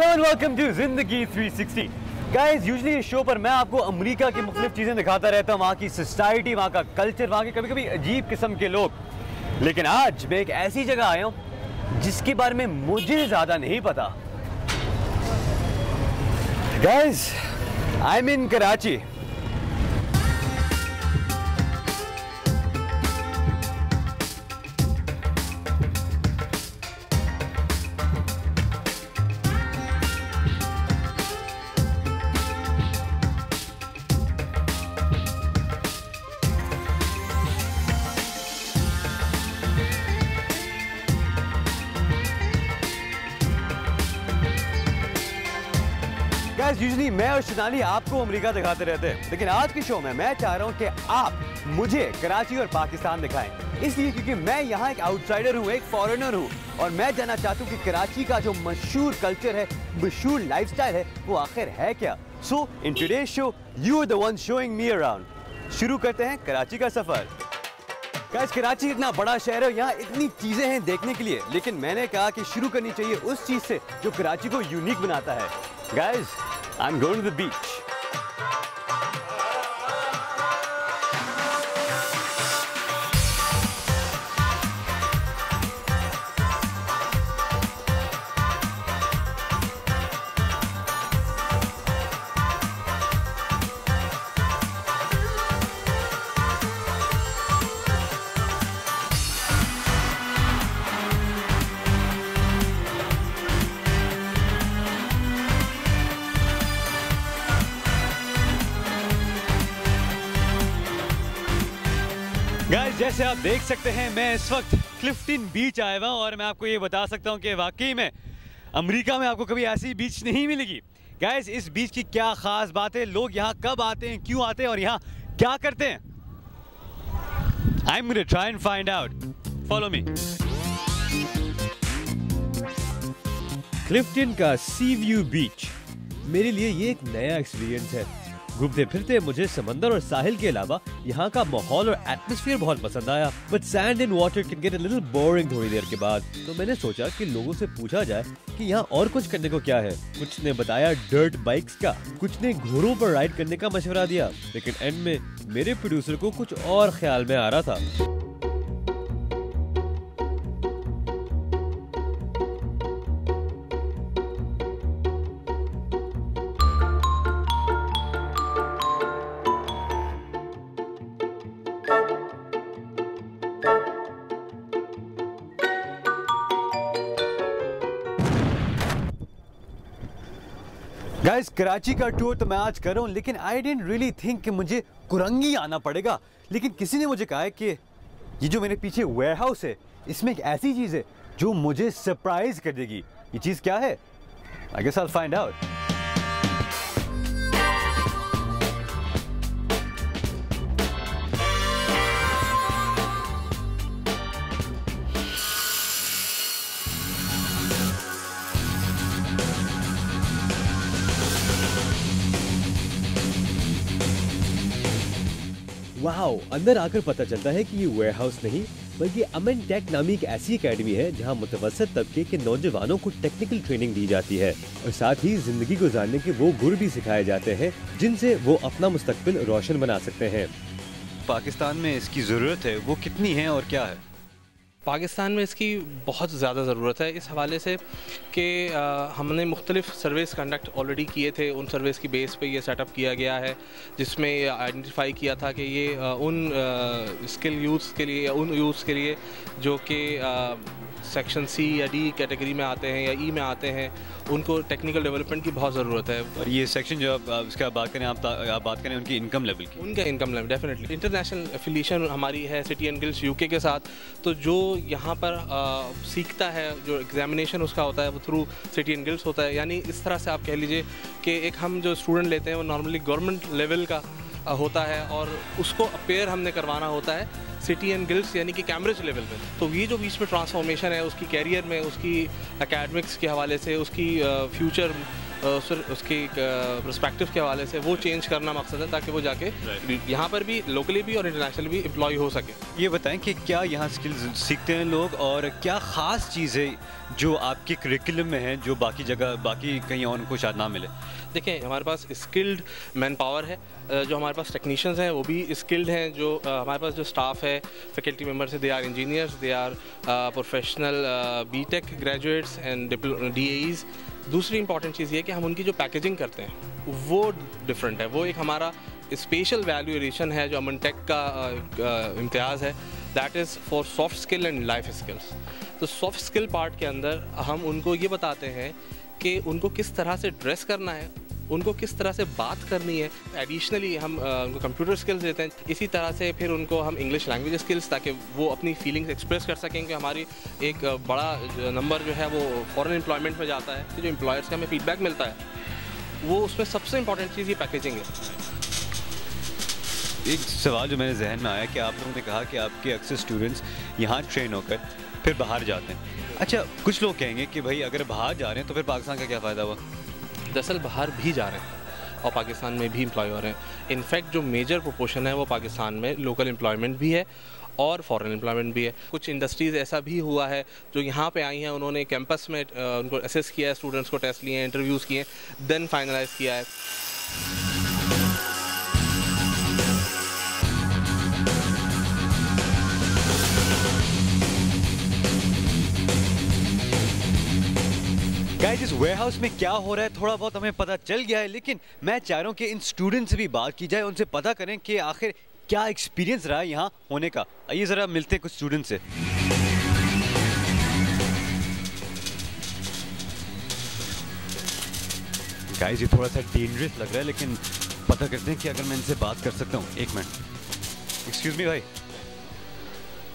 Hello and welcome to जिंदगी 360। Guys, usually इस show पर मैं आपको अमेरिका की मुख्तलिफ चीज़ें दिखाता रहता हूँ, वहाँ की सोसाइटी, वहाँ का कल्चर, वहाँ के कभी कभी अजीब किस्म के लोग। लेकिन आज मैं एक ऐसी जगह आया हूँ जिसके बारे में मुझे ज़्यादा नहीं पता। Guys, I am in Karachi. Usually मैं और शिनाली आपको अमेरिका दिखाते रहते हैं, लेकिन आज के शो में मैं चाह रहा हूं कि आप मुझे कराची और पाकिस्तान दिखाएं। इसलिए क्योंकि मैं यहाँ एक आउटसाइडर हूँ, एक फॉरेनर हूँ, और मैं जानना चाहता हूँ कि कराची का जो मशहूर कल्चर है, मशहूर लाइफस्टाइल है, वो आखिर है क्या। So in today's show you are the one showing me around. शुरू करते हैं कराची का सफर। गाइस, कराची इतना बड़ा शहर है, यहाँ इतनी चीजें हैं देखने के लिए, लेकिन मैंने कहा कि शुरू करनी चाहिए उस चीज से जो कराची को यूनिक बनाता है। Guys, I'm going to the beach. Guys, जैसे आप देख सकते हैं मैं इस वक्त क्लिफ्टन बीच आया हुआ हूँ और मैं आपको ये बता सकता हूँ कि वाकई में अमेरिका में आपको कभी ऐसी बीच नहीं मिलेगी। गाइस, इस बीच की क्या खास बात है, लोग यहाँ कब आते हैं, क्यों आते हैं और यहाँ क्या करते हैं, I'm gonna try and find out. Follow me. Clifton का सी व्यू बीच मेरे लिए ये एक नया एक्सपीरियंस है। घूमते फिरते मुझे समंदर और साहिल के अलावा यहाँ का माहौल और एटमॉस्फेयर बहुत पसंद आया, but sand and water can get a little boring थोड़ी देर के बाद। तो मैंने सोचा कि लोगों से पूछा जाए कि यहाँ और कुछ करने को क्या है। कुछ ने बताया डर्ट बाइक्स का, कुछ ने घोड़ों पर राइड करने का मशवरा दिया, लेकिन एंड में मेरे प्रोड्यूसर को कुछ और ख्याल में आ रहा था। गाइस, कराची का टूर तो मैं आज कर रहा हूँ, लेकिन आई डिडंट रियली थिंक कि मुझे कुरंगी आना पड़ेगा। लेकिन किसी ने मुझे कहा है कि ये जो मेरे पीछे वेयर हाउस है, इसमें एक ऐसी चीज़ है जो मुझे सरप्राइज कर देगी। ये चीज़ क्या है? I guess I will find out. Wow, अंदर आकर पता चलता है कि ये वेयरहाउस नहीं बल्कि अमन टेक नामी एक ऐसी एकेडमी है जहां मुतवस्सित तबके के नौजवानों को टेक्निकल ट्रेनिंग दी जाती है और साथ ही जिंदगी गुजारने के वो गुर भी सिखाए जाते हैं जिनसे वो अपना मुस्तकबिल रोशन बना सकते हैं। पाकिस्तान में इसकी ज़रूरत है, वो कितनी है और क्या है? पाकिस्तान में इसकी बहुत ज़्यादा ज़रूरत है इस हवाले से कि हमने मुख्तलिफ सर्विस कंडक्ट ऑलरेडी किए थे। उन सर्विस की बेस पे ये सेटअप किया गया है जिसमें आइडेंटिफाई किया था कि ये उन स्किल यूथ्स के लिए, उन यूथ्स के लिए जो कि सेक्शन सी या डी कैटेगरी में आते हैं या ई में आते हैं, उनको टेक्निकल डेवलपमेंट की बहुत ज़रूरत है। और ये सेक्शन जो आप इसका बात करें, आप बात करें उनकी इनकम लेवल की। उनका income level definitely international affiliation हमारी है सिटी एंड गिल्ड्स यूके के साथ। तो जो यहाँ पर सीखता है, जो एग्जामिनेशन उसका होता है वो थ्रू सिटी एंड गिल्ड्स होता है। यानी इस तरह से आप कह लीजिए कि एक हम जो स्टूडेंट लेते हैं वो नॉर्मली गवर्नमेंट लेवल का होता है और उसको अपेयर हमने करवाना होता है सिटी एंड गिल्ड्स यानी कि कैम्ब्रिज लेवल में। तो ये जो बीच में ट्रांसफॉर्मेशन है उसकी कैरियर में, उसकी एकेडमिक्स के हवाले से, उसकी फ्यूचर सिर्फ उसकी पर्सपेक्टिव के हवाले से वो चेंज करना मकसद है, ताकि वो जाके यहाँ पर भी लोकली भी और इंटरनेशनली भी एम्प्लॉय हो सके। ये बताएं कि क्या यहाँ स्किल्स सीखते हैं लोग, और क्या ख़ास चीज़ें जो आपके करिकुलम में हैं जो बाकी जगह बाकी कहीं और उनको शायद ना मिले? देखिए, हमारे पास स्किल्ड मैन पावर है, जो हमारे पास टेक्नीशियंस हैं वो भी स्किल्ड हैं, जो हमारे पास जो स्टाफ है, फैकल्टी मेंबर्स है, they are engineers, they are professional BTech graduates and DAEs। दूसरी इंपॉर्टेंट चीज़ ये है कि हम उनकी जो पैकेजिंग करते हैं वो डिफरेंट है, वो एक हमारा स्पेशल वैल्यू एडिशन है जो अमन टेक का इम्तियाज़ है, that is for soft skill and life skills. तो सॉफ्ट स्किल पार्ट के अंदर हम उनको ये बताते हैं कि उनको किस तरह से ड्रेस करना है, उनको किस तरह से बात करनी है। एडिशनली हम उनको कंप्यूटर स्किल्स देते हैं, इसी तरह से फिर उनको हम इंग्लिश लैंग्वेज स्किल्स, ताकि वो अपनी फीलिंग्स एक्सप्रेस कर सकें। कि हमारी एक बड़ा नंबर जो है वो फॉरेन एम्प्लॉयमेंट में जाता है, कि जो एम्प्लॉयर्स का हमें फीडबैक मिलता है, वो उसमें सबसे इंपॉर्टेंट चीज़ ये पैकेजिंग है। एक सवाल जो मेरे जहन में आया कि आप लोगों ने कहा कि आपके अक्सर स्टूडेंट्स यहाँ ट्रेन होकर फिर बाहर जाते हैं। अच्छा, कुछ लोग कहेंगे कि भाई अगर बाहर जा रहे हैं तो फिर पाकिस्तान का क्या फ़ायदा हुआ? दरअसल बाहर भी जा रहे हैं और पाकिस्तान में भी एम्प्लॉय हो रहे हैं। इनफैक्ट जो मेजर प्रोपोर्शन है वो पाकिस्तान में लोकल एम्प्लॉयमेंट भी है और फॉरेन एम्प्लॉयमेंट भी है। कुछ इंडस्ट्रीज़ ऐसा भी हुआ है जो यहाँ पे आई हैं, उन्होंने कैंपस में उनको असेस किया है, स्टूडेंट्स को टेस्ट लिए हैं, इंटरव्यूज़ किए, देन फाइनलाइज किया है। गाइस, इस वेयरहाउस में क्या हो रहा है थोड़ा बहुत हमें पता चल गया है, लेकिन मैं चाह रहा हूँ कि इन स्टूडेंट्स से भी बात की जाए, उनसे पता करें कि आखिर क्या एक्सपीरियंस रहा है यहाँ होने का। आइए ज़रा मिलते हैं कुछ स्टूडेंट से। गाइस, ये थोड़ा सा डेंजरस लग रहा है, लेकिन पता करते हैं कि अगर मैं इनसे बात कर सकता हूँ। एक मिनट, एक्सक्यूज मी भाई,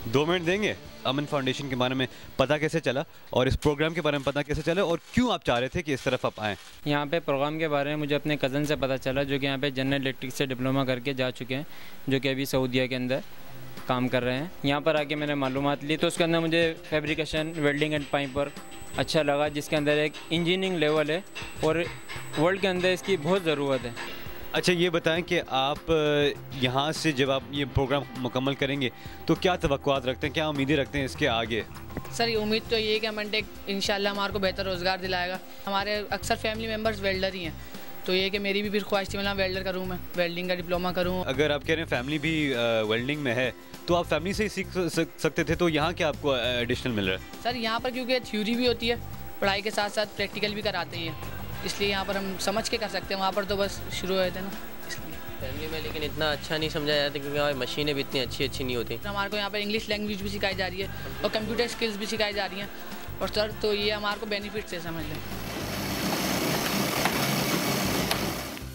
2 मिनट देंगे? अमन फाउंडेशन के बारे में पता कैसे चला और इस प्रोग्राम के बारे में पता कैसे चला, और क्यों आप चाह रहे थे कि इस तरफ आप आएँ? यहाँ पे प्रोग्राम के बारे में मुझे अपने कज़न से पता चला, जो कि यहाँ पे जनरल इलेक्ट्रिक से डिप्लोमा करके जा चुके हैं, जो कि अभी सऊदीया के अंदर काम कर रहे हैं। यहाँ पर आके मैंने मालूमात ली तो उसके अंदर मुझे फैब्रिकेशन, वेल्डिंग एंड पाइपर अच्छा लगा, जिसके अंदर एक इंजीनियरिंग लेवल है और वर्ल्ड के अंदर इसकी बहुत ज़रूरत है। अच्छा, ये बताएं कि आप यहाँ से जब आप ये प्रोग्राम मुकम्मल करेंगे तो क्या तवक्कुआत रखते हैं, क्या उम्मीदें रखते हैं इसके आगे? सर, ये उम्मीद तो ये है कि अमन टेक इंशाल्लाह हमारे को बेहतर रोज़गार दिलाएगा। हमारे अक्सर फैमिली मेम्बर्स वेल्डर ही हैं, तो ये कि मेरी भी फिर ख्वाहिश थी मतलब वेल्डर करूँ, मैं वेल्डिंग का डिप्लोमा करूँ। अगर आप कह रहे हैं फैमिली भी वेल्डिंग में है तो आप फैमिली से ही सीख सकते थे, तो यहाँ क्या आपको एडिशनल मिल रहा है? सर, यहाँ पर क्योंकि थ्योरी भी होती है, पढ़ाई के साथ साथ प्रैक्टिकल भी कराते हैं, इसलिए यहाँ पर हम समझ के कर सकते हैं। वहाँ पर तो बस शुरू हुए थे ना, इसलिए फैमिली में लेकिन इतना अच्छा नहीं समझा जाता, क्योंकि हमारी मशीनें भी इतनी अच्छी नहीं होती। हमारे को यहाँ पर इंग्लिश लैंग्वेज भी सिखाई जा रही है और कंप्यूटर स्किल्स भी सिखाई जा रही हैं, और सर तो ये हमारे को बेनिफिट से समझ लें।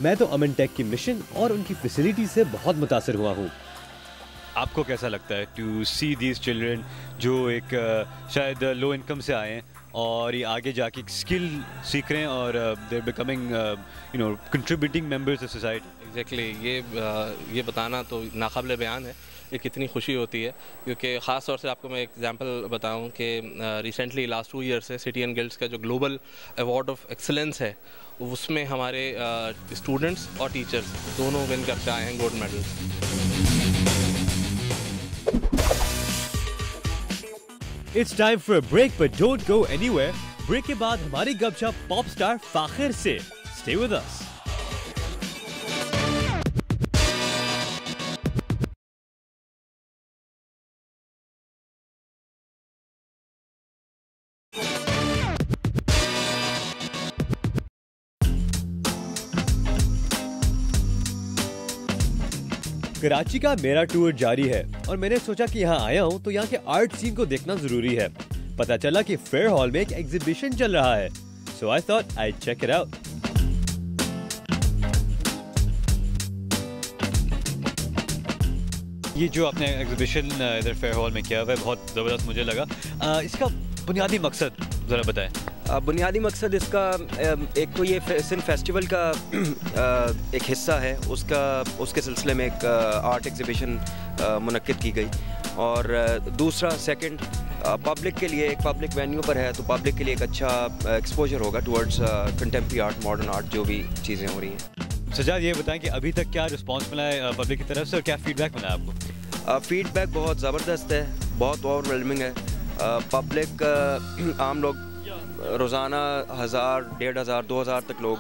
मैं तो अमन टेक की मिशन और उनकी फैसिलिटी से बहुत मुतासिर हुआ हूँ। आपको कैसा लगता है टू सी दीज चिल्ड्रन जो एक शायद लो इनकम से आए हैं और ये आगे जाके स्किल सीख रहे हैं और they are becoming contributing members of society? Exactly, ये बताना तो नाकाबिले बयान है, ये कितनी खुशी होती है, क्योंकि ख़ास तौर से आपको मैं एग्जांपल बताऊं कि रिसेंटली लास्ट 2 ईयर से सिटी एंड गिल्ड्स का जो ग्लोबल अवार्ड ऑफ एक्सीलेंस है, उसमें हमारे स्टूडेंट्स और टीचर्स दोनों विन करके आए हैं gold medal. It's time for a break, but don't go anywhere. Break के बाद हमारी गपशप पॉप स्टार फाखिर से। Stay with us. कराची का मेरा टूर जारी है और मैंने सोचा कि यहाँ आया हूँ तो यहाँ के आर्ट सीन को देखना जरूरी है। पता चला कि फेयर हॉल में एक एग्जीबिशन चल रहा है, so I thought I'd check it out. ये जो आपने एग्जीबिशन इधर फेयर हॉल में किया हुआ है बहुत ज़बरदस्त मुझे लगा। इसका बुनियादी मकसद ज़रा बताएं। बुनियादी मकसद इसका एक तो ये सिर्फ फेस्टिवल का एक हिस्सा है, उसके सिलसिले में एक आर्ट एग्जीबिशन मुनक्किद की गई, और दूसरा सेकंड पब्लिक के लिए, एक पब्लिक वेन्यू पर है तो पब्लिक के लिए एक अच्छा एक्सपोजर होगा towards contemporary art, modern art, जो भी चीज़ें हो रही हैं। सजाद, ये बताएं कि अभी तक क्या रिस्पांस मिला है पब्लिक की तरफ से और क्या फीडबैक मिला है आपको? फीडबैक बहुत ज़बरदस्त है, बहुत ओवरवेलमिंग है। पब्लिक, आम लोग रोज़ाना 1000, 1500, 2000 तक लोग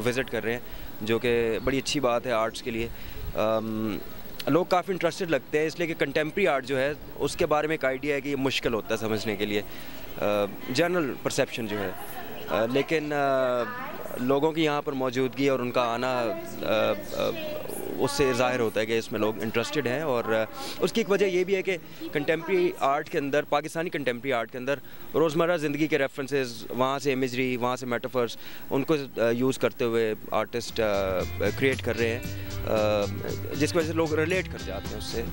विज़िट कर रहे हैं, जो कि बड़ी अच्छी बात है आर्ट्स के लिए। लोग काफ़ी इंटरेस्टेड लगते हैं, इसलिए कि कंटेम्प्रेरी आर्ट जो है उसके बारे में एक आइडिया है कि ये मुश्किल होता है समझने के लिए, जनरल परसेप्शन जो है। लेकिन लोगों की यहाँ पर मौजूदगी और उनका आना उससे ज़ाहिर होता है कि इसमें लोग इंटरेस्टेड हैं। और उसकी एक वजह ये भी है कि कंटेम्प्रेरी आर्ट के अंदर, पाकिस्तानी कंटेम्प्रेरी आर्ट के अंदर रोज़मर्रा ज़िंदगी के रेफरेंसेस, वहाँ से इमेजरी, वहाँ से मेटाफर्स, उनको यूज़ करते हुए आर्टिस्ट क्रिएट कर रहे हैं, जिसकी वजह से लोग रिलेट कर जाते हैं उससे।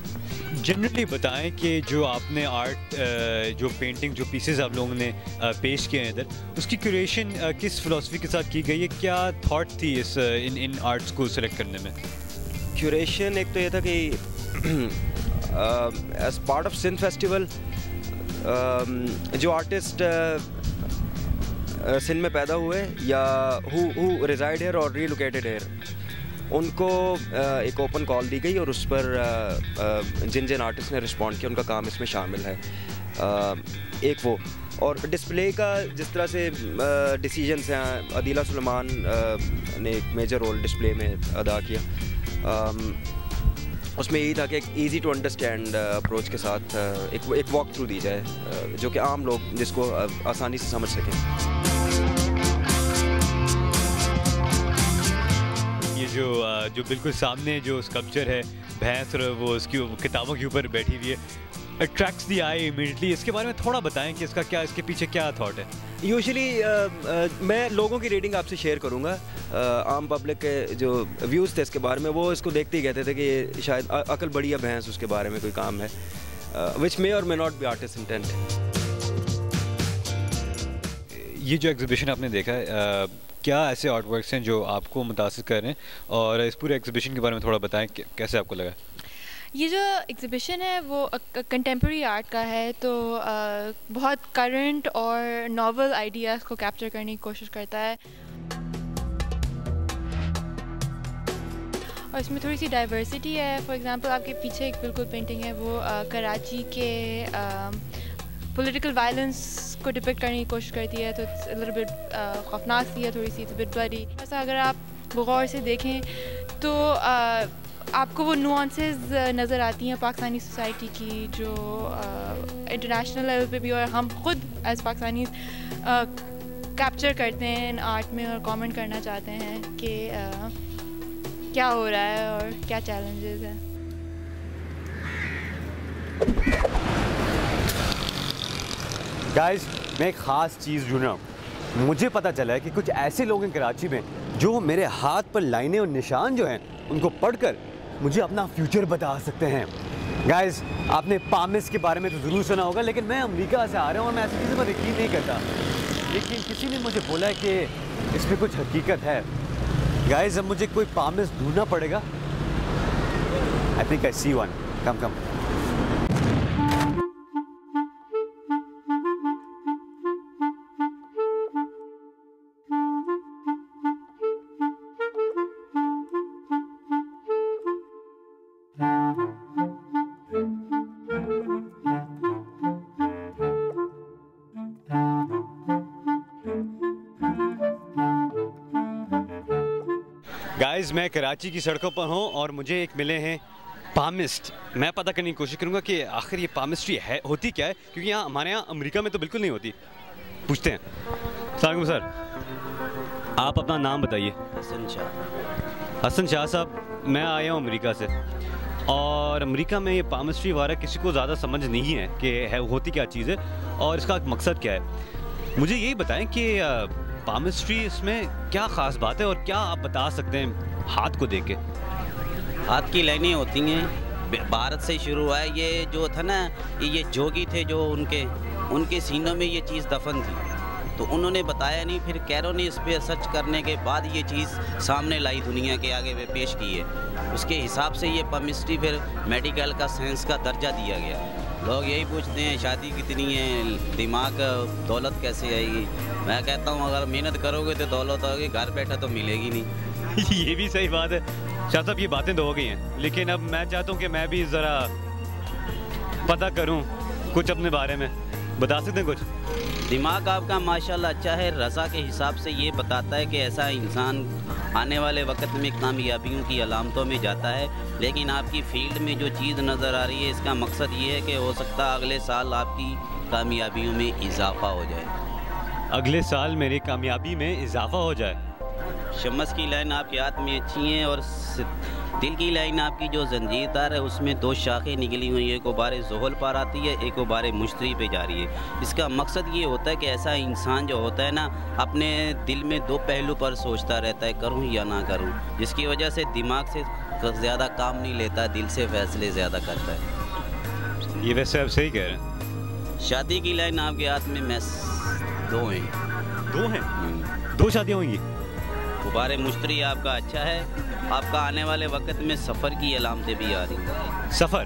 जनरली बताएं कि जो आपने आर्ट, जो पेंटिंग, जो पीसेस आप लोगों ने पेश किए हैं इधर, उसकी क्यूरेशन किस फ़िलासफ़ी के साथ की गई है? क्या थॉट थी इस इन आर्ट्स को सिलेक्ट करने में? क्यूरेशन एक तो ये था कि as part of Sindh festival, जो आर्टिस्ट सिंध में पैदा हुए या हु रिजाइड हेयर और रीलोकेटेड हेयर, उनको एक ओपन कॉल दी गई और उस पर जिन जिन आर्टिस्ट ने रिस्पॉन्ड किया उनका काम इसमें शामिल है। एक वो, और डिस्प्ले का जिस तरह से डिसीजंस हैं, अदीला सुलेमान ने एक मेजर रोल डिस्प्ले में अदा किया। उसमें यही था कि एक ईज़ी टू अंडरस्टैंड अप्रोच के साथ एक वॉक थ्रू दी जाए, जो कि आम लोग जिसको आसानी से समझ सकें। ये जो बिल्कुल सामने जो स्कल्पचर है, भैंस, और वो उसकी किताबों के ऊपर बैठी हुई है, अट्रैक्ट्स द आई इमीडिएटली। इसके बारे में थोड़ा बताएं कि इसका क्या, इसके पीछे क्या थॉट है? यूजुअली मैं लोगों की रेटिंग आपसे शेयर करूंगा। आम पब्लिक के जो व्यूज़ थे इसके बारे में, वो इसको देखते ही कहते थे कि शायद अकल बड़ी या भैंस, उसके बारे में कोई काम है, विच मे और may not be artist intent. ये जो एग्जीबिशन आपने देखा है, क्या ऐसे आर्ट वर्क्स हैं जो आपको मुतासिर कर रहे हैं, और इस पूरे एग्जीबिशन के बारे में थोड़ा बताएं कि कैसे आपको लगा? ये जो एग्ज़िबिशन है वो कंटेम्प्रेरी आर्ट का है, तो बहुत करंट और नॉवल आइडियाज़ को कैप्चर करने की कोशिश करता है, और इसमें थोड़ी सी डाइवर्सिटी है। फॉर एग्जांपल आपके पीछे एक बिल्कुल पेंटिंग है, वो कराची के पॉलिटिकल वायलेंस को डिपिक्ट करने की कोशिश करती है, तो इट्स अ लिटिल बिट खौफनाक सी है, थोड़ी सी, इट्स अ बिट ब्लडी। ऐसा अगर आप गौर से देखें तो आपको वो नुआंसेस नज़र आती हैं पाकिस्तानी सोसाइटी की, जो इंटरनेशनल लेवल पे भी और हम खुद एज पाकिस्तानी कैप्चर करते हैं इन आर्ट में, और कमेंट करना चाहते हैं कि क्या हो रहा है और क्या चैलेंजेस हैं। गाइस, मैं एक ख़ास चीज़ ढूंढ रहा हूँ। मुझे पता चला है कि कुछ ऐसे लोग हैं कराची में जो मेरे हाथ पर लाइनें और निशान जो हैं उनको पढ़कर मुझे अपना फ्यूचर बता सकते हैं। गाइस, आपने पामिस के बारे में तो ज़रूर सुना होगा, लेकिन मैं अमेरिका से आ रहा हूँ और मैं ऐसी चीज़ों पर यकीन नहीं करता, लेकिन किसी ने मुझे बोला है कि इसमें कुछ हकीकत है। गाइस, अब मुझे कोई पामिस ढूंढना पड़ेगा। I think I see one. Come guys, मैं कराची की सड़कों पर हूँ और मुझे एक मिले हैं पामिस्ट। मैं पता करने की कोशिश करूँगा कि आखिर ये पामिस्ट्री है, होती क्या है, क्योंकि यहाँ हमारे यहाँ अमेरिका में तो बिल्कुल नहीं होती। पूछते हैं। अस्सलाम वालेकुम सर, आप अपना नाम बताइए। हसन शाह। हसन शाह साहब, मैं आया हूँ अमेरिका से, और अमेरिका में ये पामिस्ट्री वगैरह किसी को ज़्यादा समझ नहीं है कि है होती क्या चीज़ है और इसका मकसद क्या है। मुझे यही बताएं कि पामिस्ट्री, इसमें क्या ख़ास बात है और क्या आप बता सकते हैं हाथ को देख के? हाथ की लाइनें होती हैं, भारत से शुरू हुआ है। ये जो था ना, ये जोगी थे जो उनके सीनों में ये चीज़ दफन थी, तो उन्होंने बताया नहीं, फिर कैरो ने इस पर सर्च करने के बाद ये चीज़ सामने लाई, दुनिया के आगे वे पेश की है। उसके हिसाब से ये पामिस्ट्री फिर मेडिकल का, साइंस का दर्जा दिया गया। लोग यही पूछते हैं शादी कितनी है, दिमाग दौलत कैसे आएगी। मैं कहता हूँ अगर मेहनत करोगे तो दौलत आएगी, घर बैठा तो मिलेगी नहीं। ये भी सही बात है शाह साहब, ये बातें तो हो गई हैं, लेकिन अब मैं चाहता हूँ कि मैं भी ज़रा पता करूँ कुछ अपने बारे में। बता सकते हैं कुछ? दिमाग आपका माशाल्लाह अच्छा है। रज़ा के हिसाब से ये बताता है कि ऐसा इंसान आने वाले वक्त में कामयाबियों की अलामतों में जाता है। लेकिन आपकी फील्ड में जो चीज़ नज़र आ रही है, इसका मकसद ये है कि हो सकता है अगले साल आपकी कामयाबियों में इजाफा हो जाए। अगले साल मेरी कामयाबी में इजाफा हो जाए। शमस की लाइन आपके हाथ में अच्छी हैं और दिल की लाइन आपकी जो जंजीर तार है उसमें 2 शाखें निकली हुई हैं। एक बारे ज़ोहल पार आती है, एक बारे मुश्तरी पे जा रही है। इसका मकसद ये होता है कि ऐसा इंसान जो होता है ना, अपने दिल में 2 पहलू पर सोचता रहता है, करूँ या ना करूँ, जिसकी वजह से दिमाग से ज़्यादा काम नहीं लेता, दिल से फैसले ज़्यादा करता है। ये वैसे आप सही कह रहे हैं। शादी की लाइन आपके हाथ में 2 हैं। 2 हैं? 2 शादियाँ होंगी। गुब्बारे मुश्तरी आपका अच्छा है। आपका आने वाले वक्त में सफ़र की अलामतें भी आ रही हैं। सफ़र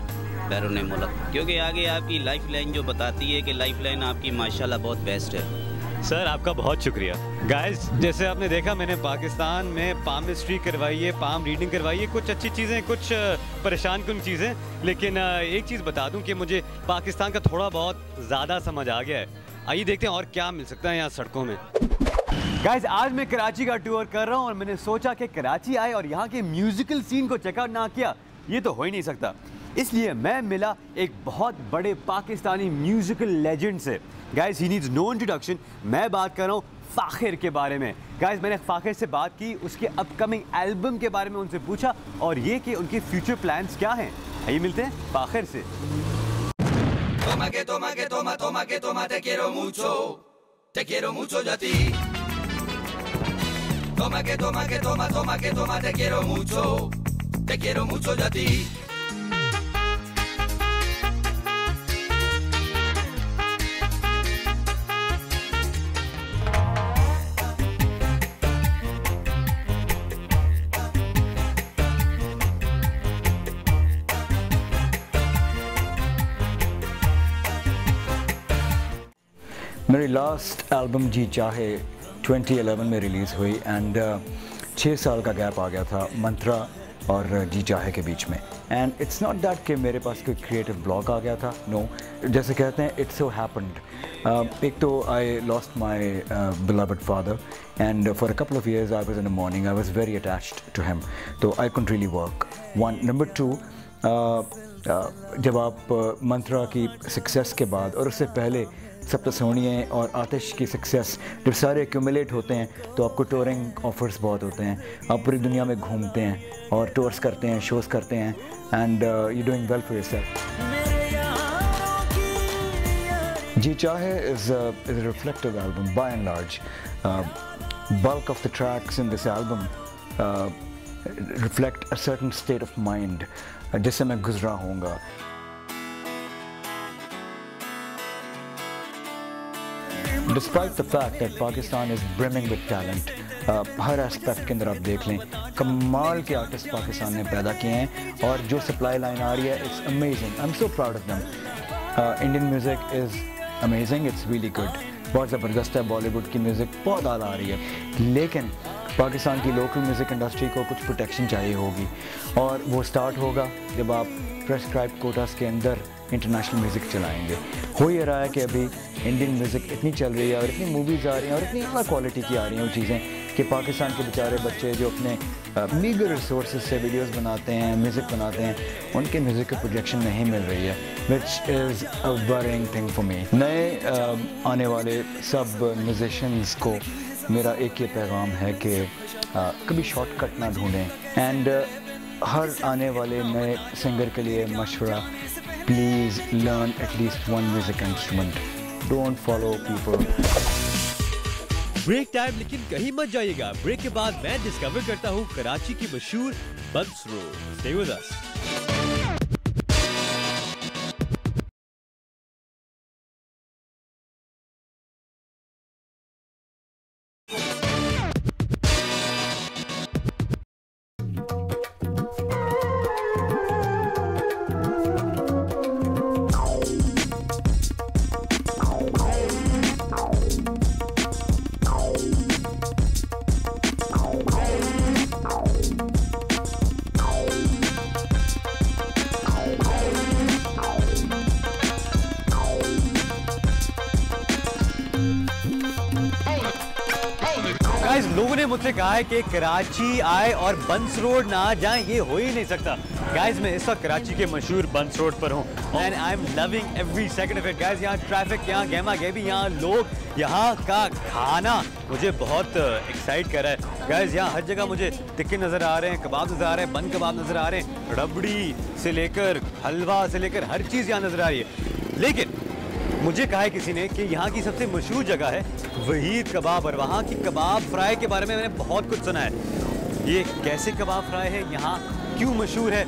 बैरून मुल्क, क्योंकि आगे आपकी लाइफ लाइन जो बताती है कि लाइफ लाइन आपकी माशाल्लाह बहुत बेस्ट है। सर आपका बहुत शुक्रिया। गाइस, जैसे आपने देखा मैंने पाकिस्तान में पामिस्ट्री करवाई है, पाम रीडिंग करवाई है, कुछ अच्छी चीज़ें, कुछ परेशान कुन चीज़ें, लेकिन एक चीज़ बता दूं कि मुझे पाकिस्तान का थोड़ा बहुत ज़्यादा समझ आ गया है। आइए देखते हैं और क्या मिल सकता है यहाँ सड़कों में। गाइस, आज मैं कराची का टूर कर रहा हूँ और मैंने सोचा कि कराची आए और यहाँ के म्यूजिकल सीन को चेकआउट ना किया ये तो हो ही नहीं सकता। इसलिए मैं मिला एक बहुत बड़े पाकिस्तानी म्यूजिकल लेजेंड से। Guys, he needs no introduction. मैं बात कर रहा हूँ फ़ाखिर के बारे में। गाइस, मैंने फ़ाखिर से बात की, उसके अपकमिंग एल्बम के बारे में उनसे पूछा और ये कि उनके फ्यूचर प्लान्स क्या हैं। आइए मिलते हैं फ़ाखिर से। Toma que toma que toma, toma que toma, te quiero mucho yo a ti. मेरी लास्ट एल्बम जी चाहे 2011 में रिलीज़ हुई एंड 6 साल का गैप आ गया था मंत्रा और जी चाहे के बीच में। एंड इट्स नॉट दैट कि मेरे पास कोई क्रिएटिव ब्लॉक आ गया था, नो। जैसे कहते हैं इट्स सो हैपेंड। एक तो I lost my beloved father and for a couple of years I was in the mourning, I was very attached to him, तो I couldn't really work. 1 number 2, जब आप मंत्रा की success के बाद और उससे पहले सप्त सोनिए और आतिश की सक्सेस जब सारे एक्यूमुलेट होते हैं तो आपको टूरिंग ऑफर्स बहुत होते हैं, आप पूरी दुनिया में घूमते हैं और टूर्स करते हैं, शोज़ करते हैं and you doing well for yourself. जी चाहे is a reflective album by and large. Bulk of the tracks in this album reflect a certain state of mind जिससे मैं गुजरा होऊंगा। Despite the fact that Pakistan is brimming with talent, her aspect के अंदर आप देख लें कमाल के आर्टिस्ट पाकिस्तान ने पैदा किए हैं और जो सप्लाई लाइन आ रही है it's amazing. I am so proud of them. Indian music is amazing, it's really good, बहुत ज़बरदस्त है। बॉलीवुड की म्यूज़िक बहुत आला आ रही है, लेकिन पाकिस्तान की लोकल म्यूज़िक इंडस्ट्री को कुछ प्रोटेक्शन चाहिए होगी और वो स्टार्ट होगा जब आप प्रेस्क्राइब कोटास के अंदर इंटरनेशनल म्यूज़िक चलाएंगे। हो ये रहा है कि अभी इंडियन म्यूज़िक इतनी चल रही है और इतनी मूवीज़ आ रही हैं और इतनी अला क्वालिटी की आ रही हैं वो चीज़ें कि पाकिस्तान के बेचारे बच्चे जो अपने मीगर रिसोर्सेज से वीडियोस बनाते हैं, म्यूज़िक बनाते हैं, उनके म्यूज़िक को प्रोजेक्शन नहीं मिल रही है, which is a worrying thing for me. नए आने वाले सब म्यूजिशियंस को मेरा एक ये पैगाम है कि कभी शॉर्टकट ना ढूंढें एंड हर आने वाले नए सिंगर के लिए मशवरा, please learn at least 1 music instrument, don't follow people. Break time, लेकिन कहीं मत जाइएगा। ब्रेक के बाद मैं डिस्कवर करता हूँ कराची की मशहूर Burns road. Stay with us. Guys लोगों ने मुझसे कहा है कि कराची आए और बंस रोड ना जाए, ये हो ही नहीं सकता। गाइस मैं इस वक्त कराची के मशहूर बंस रोड पर हूँ and I am loving every second of it. Guys यहाँ ट्रैफिक, यहाँ गहमा गहमी, यहाँ लोग, यहाँ का खाना मुझे बहुत एक्साइट कर रहा है। गाइस यहाँ हर जगह मुझे टिक्के नज़र आ रहे हैं, कबाब नज़र आ रहे हैं, बन कबाब नज़र आ रहे हैं, रबड़ी से लेकर हलवा से लेकर हर चीज़ यहाँ नज़र आ रही है। लेकिन मुझे कहा है किसी ने कि यहाँ की सबसे मशहूर जगह है वहीद कबाब, और वहाँ की कबाब फ्राई के बारे में मैंने बहुत कुछ सुना है। ये कैसे कबाब फ्राई है, यहाँ क्यों मशहूर है,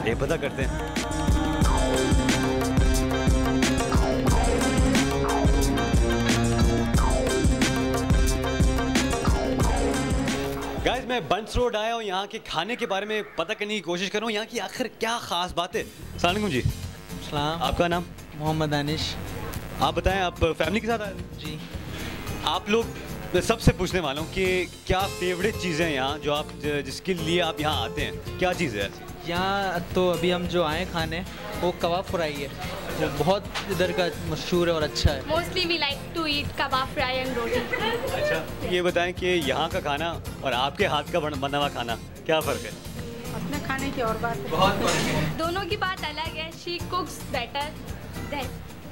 ये पता करते हैं। गाइस मैं बंस रोड आया हूँ, यहाँ के खाने के बारे में पता करने की कोशिश कर रहा हूँ, यहाँ की आखिर क्या खास बात है। अस्सलाम वालेकुम जी। सलाम। आपका नाम? मोहम्मद दानिश। आप बताएं, आप फैमिली के साथ आए? जी। आप लोग, मैं सबसे पूछने वाला हूँ कि क्या फेवरेट चीज़ें हैं यहाँ जो आप, जिसके लिए आप यहाँ आते हैं, क्या चीज़ है? यहाँ तो अभी हम जो आए खाने वो कबाब फ्राई है, वो बहुत इधर का मशहूर है और अच्छा है। Mostly we like to eat kebab fry and roti. अच्छा, ये बताएं कि यहाँ का खाना और आपके हाथ का बना हुआ खाना क्या फ़र्क है? अपने खाने की और बात है, बहुत फ़र्क है। दोनों की बात अलग है। She कुक्स better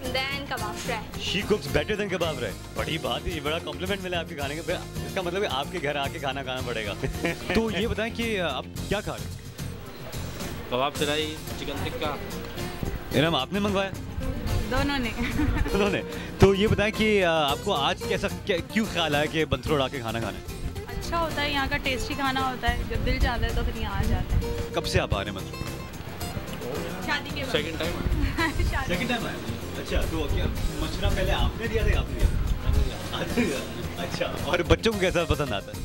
than kebab fry. She कुक्स better than kebab fry, बड़ी बात है, ये बड़ा कॉम्प्लीमेंट मिला आपके खाने का। इसका मतलब है आपके घर आके खाना खाना पड़ेगा। तो ये बताएं कि आप क्या खा रहे हैं? कबाब फ्राई, चिकन टिक्का। इरम आपने मंगवाया? दोनों ने। दोनों ने। तो ये बताएं कि आपको आज कैसा क्यों ख्याल आया कि बंस रोड आके खाना खाना है? अच्छा होता है, यहाँ का टेस्टी खाना होता है, जब दिल चाहता है तो फिर यहाँ आ जाते हैं। कब से आप आ रहे हैं बंस रोड? शादी के बाद। Second time. सेकंड टाइम आए? अच्छा, तो क्या मशवरा पहले आपने दिया था, आपने दिया? अच्छा, और बच्चों को कैसा पसंद आता है?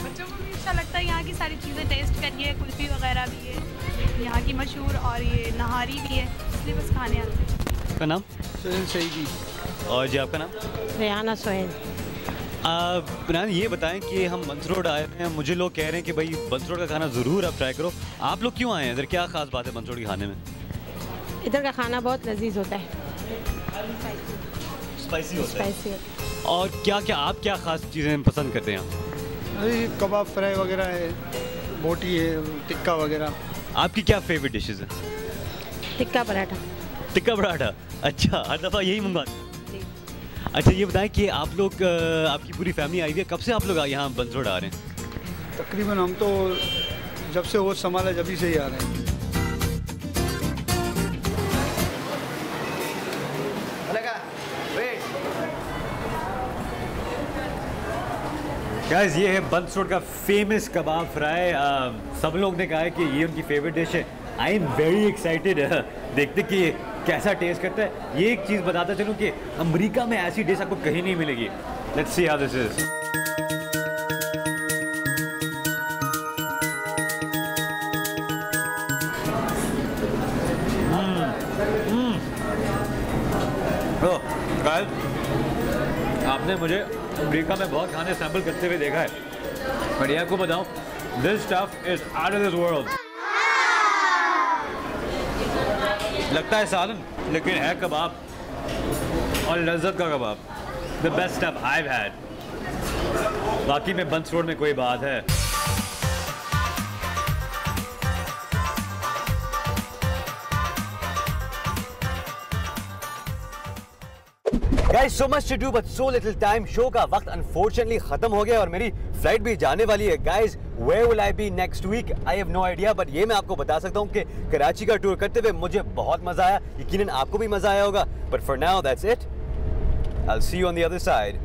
बच्चों को भी अच्छा लगता है, यहाँ की सारी चीज़ें टेस्ट करिए, कुल्फ़ी वगैरह भी है यहाँ की मशहूर, और ये नहारी भी है, इसलिए बस खाने आते हैं। आपका नाम? सोहेल सईदी। और जी आपका नाम? रेहाना सोहेल। बनान ये बताएं कि हम बंस रोड आए हैं, मुझे लोग कह रहे हैं कि भाई बंस रोड का खाना ज़रूर आप ट्राई करो। आप लोग क्यों आए हैं इधर, क्या ख़ास बात है बंस रोड के खाने में? इधर का खाना बहुत लजीज होता है, स्पाइसी होता है। स्पाइसी। और क्या क्या आप क्या ख़ास चीज़ें पसंद करते हैं? अरे कबाब फ्राई वगैरह है, बोटी है, टिक्का वगैरह। आपकी क्या फेवरेट डिशेज़ हैं? टिक्का पराठा। टिक्का पराठा, अच्छा, हर दफ़ा यही मंगवाते हैं? अच्छा ये बताएं कि आप लोग, आपकी पूरी फैमिली आई हुई है, कब से आप लोग यहाँ बंस रोड आ रहे हैं? तकरीबन हम तो जब से होश संभाला जब से ही आ रहे हैं। गाइस ये है बंस रोड का फेमस कबाब फ्राई। सब लोग ने कहा है कि ये उनकी फेवरेट डिश है। आई एम वेरी एक्साइटेड, देखते कि कैसा टेस्ट करता है। ये एक चीज़ बताता चलूँ कि अमेरिका में ऐसी डिश आपको कहीं नहीं मिलेगी। Let's see how this is. आपने मुझे अमेरिका में बहुत खाने सैंपल करते हुए देखा है, पर आपको बताऊं, this stuff is out of this world. लगता है सालन, लेकिन है कबाब, और लज्जत का kebab. The best stuff I have had. बाकी में बंस रोड में कोई बात है। Guys, so much to do but so little time. Show का वक्त unfortunately खत्म हो गया और मेरी फ्लाइट भी जाने वाली है. Guys, where will I be next week? I have no idea, but ये मैं आपको बता सकता हूँ कि कराची का टूर करते हुए मुझे बहुत मजा आया. यकीनन आपको भी मजा आया होगा. But for now, that's it. I'll see you on the other side.